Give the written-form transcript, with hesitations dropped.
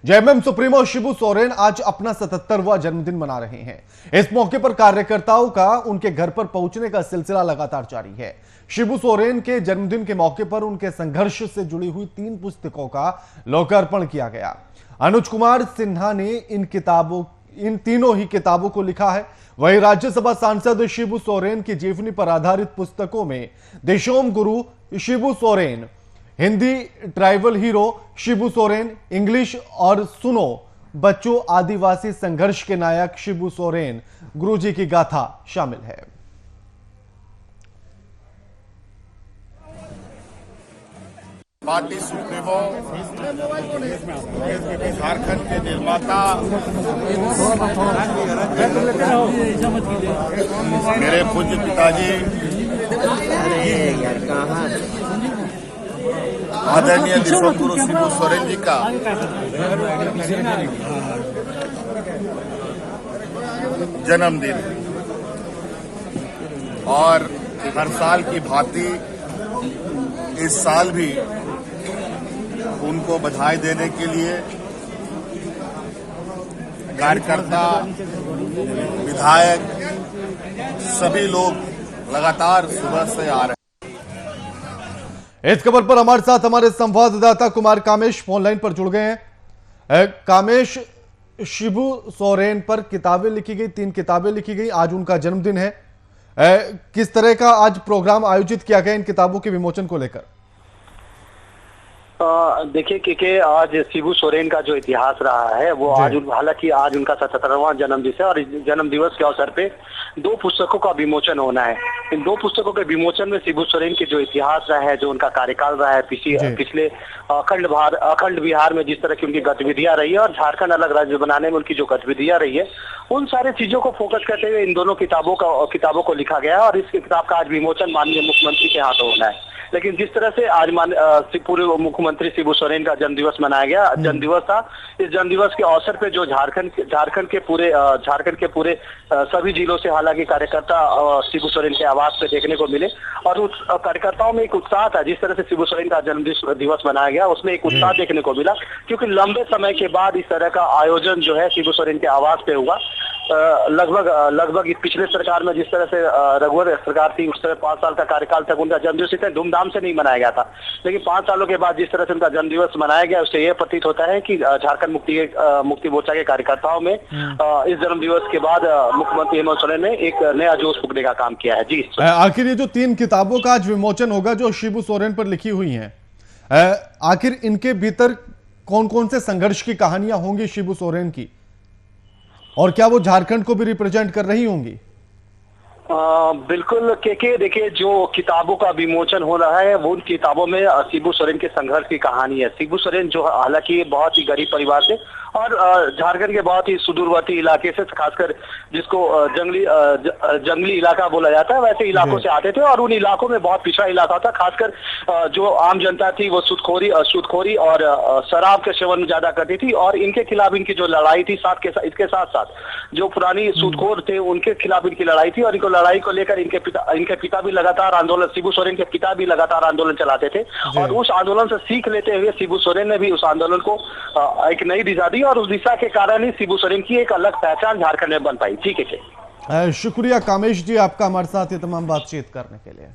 JMM supremo Shibu Soren आज अपना 77वां जन्मदिन मना रहे हैं। इस मौके पर कार्यकर्ताओं का उनके घर पर पहुंचने का सिलसिला लगातार जारी है। शिबू सोरेन के जन्मदिन के मौके पर उनके संघर्ष से जुड़ी हुई 3 पुस्तकों का लोकार्पण किया गया। अनुज कुमार सिन्हा ने इन तीनों ही किताबों को लिखा है। वहीं राज्यसभा सांसद शिबू सोरेन की जीवनी पर आधारित पुस्तकों में देशोम गुरु Shibu Soren, Hindi tribal hero Shibu Soren, English और सुनो बच्चों आदिवासी संघर्ष के नायक शिबू सोरेन गुरुजी की गाथा शामिल है। पार्टी सुप्रीमो झारखंड के निर्माता मेरे पूज्य पिताजी आदरणीय देशोम गुरु शिबू सोरेन जी का जन्मदिन और हर साल की भांति इस साल भी उनको बधाई देने के लिए कार्यकर्ता, विधायक सभी लोग लगातार सुबह से आ रहे हैं। इस खबर पर हमारे साथ हमारे संवाददाता कुमार कामेश फोन लाइन पर जुड़ गए हैं। कामेश, शिबू सोरेन पर किताबें लिखी गई, 3 किताबें लिखी गई, आज उनका जन्मदिन है। किस तरह का आज प्रोग्राम आयोजित किया गया इन किताबों के विमोचन को लेकर? देखिए कि आज शिबू सोरेन का जो इतिहास रहा है वो आज, हालांकि आज उनका 77वां जन्मदिन है और जन्म दिवस के अवसर पे 2 पुस्तकों का विमोचन होना है। इन 2 पुस्तकों के विमोचन में शिबू सोरेन की जो इतिहास रहा है, जो उनका कार्यकाल रहा है, पिछले अखंड बिहार में जिस तरह की उनकी गतिविधियां रही है और झारखंड अलग राज्य बनाने में उनकी जो गतिविधियां रही है, उन सारी चीजों को फोकस करते हुए इन दोनों किताबों को लिखा गया है और इस किताब का आज विमोचन माननीय मुख्यमंत्री के हाथों होना है। लेकिन जिस तरह से आज पूर्व मुख्यमंत्री शिबू सोरेन का जन्मदिवस मनाया गया, जन्मदिवस था, इस जन्मदिवस के अवसर पे जो झारखंड के पूरे सभी जिलों से हालांकि कार्यकर्ता शिबू सोरेन के आवास पे देखने को मिले और उस कार्यकर्ताओं में एक उत्साह था। जिस तरह से शिबू सोरेन का जन्म दिवस मनाया गया उसमें एक उत्साह देखने को मिला, क्योंकि लंबे समय के बाद इस तरह का आयोजन जो है शिबू सोरेन के आवास पे हुआ। लगभग इस पिछले सरकार में जिस तरह से रघुवर सरकार थी, उस तरह 5 साल का कार्यकाल तक उनका जन्मदिवस इतने धूमधाम से नहीं मनाया गया था। लेकिन 5 सालों के बाद जिस तरह से उनका जन्मदिवस मनाया गया, उससे यह प्रतीत होता है कि झारखंड मुक्ति मोर्चा के कार्यकर्ताओं में इस जन्मदिवस के बाद मुख्यमंत्री हेमंत सोरेन ने एक नया जोश फूंकने का काम किया है। जी, आखिर ये जो 3 किताबों का आज विमोचन होगा जो शिबू सोरेन पर लिखी हुई है, आखिर इनके भीतर कौन कौन से संघर्ष की कहानियां होंगी शिबू सोरेन की, और क्या वो झारखंड को भी रिप्रेजेंट कर रही होंगी? बिल्कुल के देखिए, जो किताबों का विमोचन हो रहा है वो उन किताबों में शिबू सोरेन के संघर्ष की कहानी है। शिबू सोरेन जो हालांकि बहुत ही गरीब परिवार से और झारखंड के बहुत ही सुदूरवर्ती इलाके से, खासकर जिसको जंगली इलाका बोला जाता है, वैसे इलाकों से आते थे और उन इलाकों में बहुत पिछड़ा इलाका था। खासकर जो आम जनता थी वो सूदखोरी और शराब के सेवन में ज्यादा करती थी और इनके खिलाफ इनकी जो लड़ाई थी, इसके साथ साथ जो पुरानी सूदखोर थे उनके खिलाफ इनकी लड़ाई थी और इनको लड़ाई को लेकर इनके पिता भी लगातार आंदोलन, शिबू सोरेन के पिता भी लगातार आंदोलन चलाते थे और उस आंदोलन से सीख लेते हुए शिबू सोरेन ने भी उस आंदोलन को एक नई दिशा दी और उस दिशा के कारण ही शिबू सोरेन की एक अलग पहचान झारखंड में बन पाई। ठीक है, शुक्रिया कामेश जी आपका हमारे साथ ये तमाम बातचीत करने के लिए।